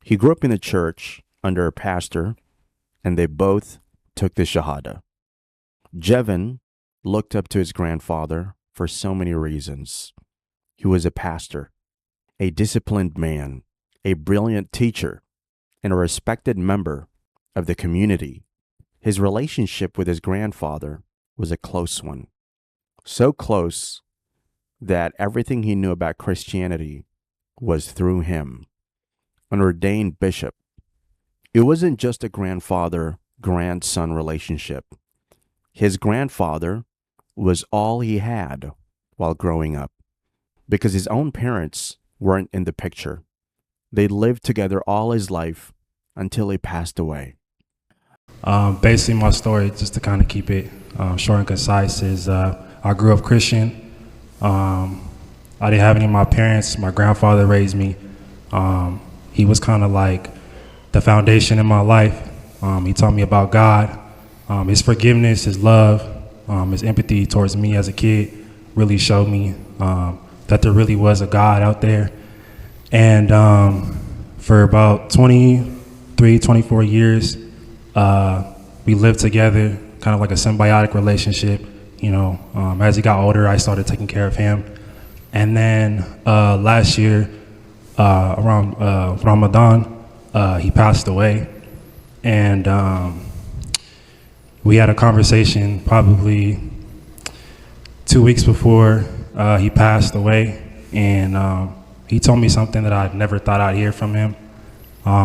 He grew up in the church under a pastor, and they both took the Shahada. Jevin looked up to his grandfather for so many reasons. He was a pastor, a disciplined man, a brilliant teacher, and a respected member of the community. His relationship with his grandfather was a close one. So close that everything he knew about Christianity was through him. An ordained bishop. It wasn't just a grandfather-grandson relationship. His grandfather was all he had while growing up, because his own parents weren't in the picture. They lived together all his life until he passed away. Basically, my story, just to kind of keep it short and concise, is I grew up Christian. I didn't have any of my parents. My grandfather raised me. He was kind of like the foundation in my life. He taught me about God, his forgiveness, his love, his empathy towards me as a kid really showed me that there really was a God out there. And for about 23, 24 years, we lived together, kind of like a symbiotic relationship. You know, as he got older, I started taking care of him. And then last year, around Ramadan, he passed away. And we had a conversation probably 2 weeks before he passed away. And he told me something that I never thought I'd hear from him.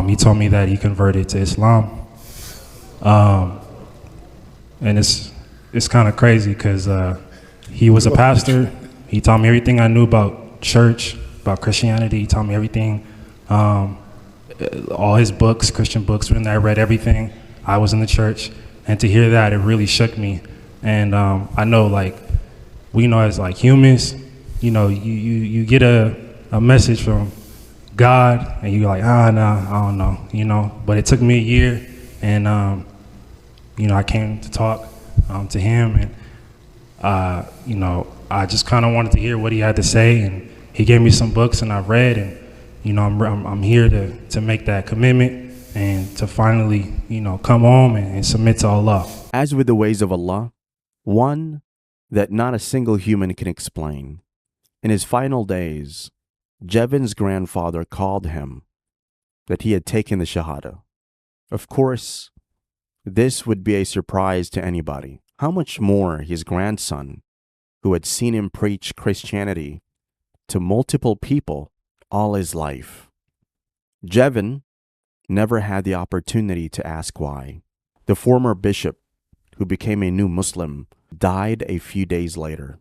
He told me that he converted to Islam. And it's kind of crazy because he was a pastor. He taught me everything I knew about church, about Christianity. He taught me everything, all his books, Christian books, when I read everything. I was in the church, and to hear that, it really shook me. And I know, like, we know as like humans, you know, you get a message from God, and you're like, nah, I don't know, you know. But it took me a year, and you know, I came to talk to him, and you know, I just kind of wanted to hear what he had to say, and he gave me some books, and I read, and you know, I'm here to make that commitment and to finally, you know, come home and submit to Allah. As with the ways of Allah, one that not a single human can explain. In his final days, Jevin's grandfather called him that he had taken the Shahada. Of course, this would be a surprise to anybody. How much more his grandson, who had seen him preach Christianity to multiple people all his life. Jevin never had the opportunity to ask why. The former bishop, who became a new Muslim, died a few days later.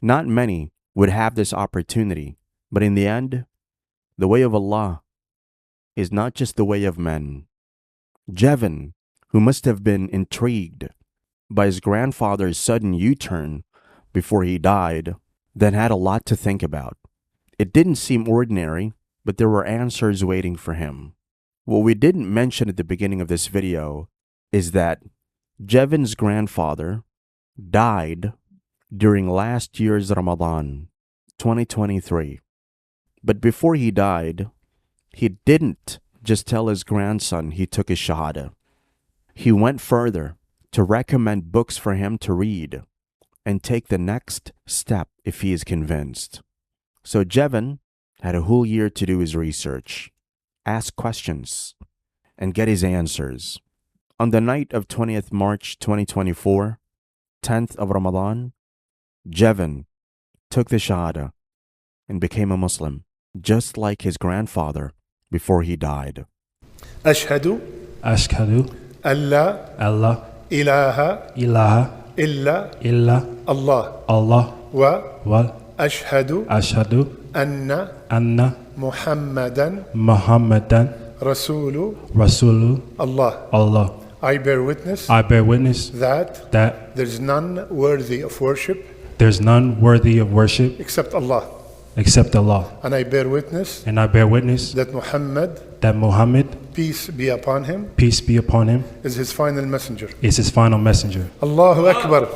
Not many would have this opportunity, but in the end, the way of Allah is not just the way of men. Jevin, who must have been intrigued by his grandfather's sudden U-turn before he died, then had a lot to think about. It didn't seem ordinary, but there were answers waiting for him. What we didn't mention at the beginning of this video is that Jevin's grandfather died during last year's Ramadan, 2023. But before he died, he didn't just tell his grandson he took his Shahada. He went further to recommend books for him to read and take the next step if he is convinced. So Jevin had a whole year to do his research, ask questions, and get his answers. On the night of 20th March 2024, 10th of Ramadan, Jevin took the Shahada and became a Muslim, just like his grandfather before he died. أشهد ألا إله إلا الله وأشهد أن محمدا رسول الله. I bear witness that there's none worthy of worship except Allah. And I bear witness that Muhammad, peace be upon him, peace be upon him, is his final messenger. is his final messenger. Allahu Akbar.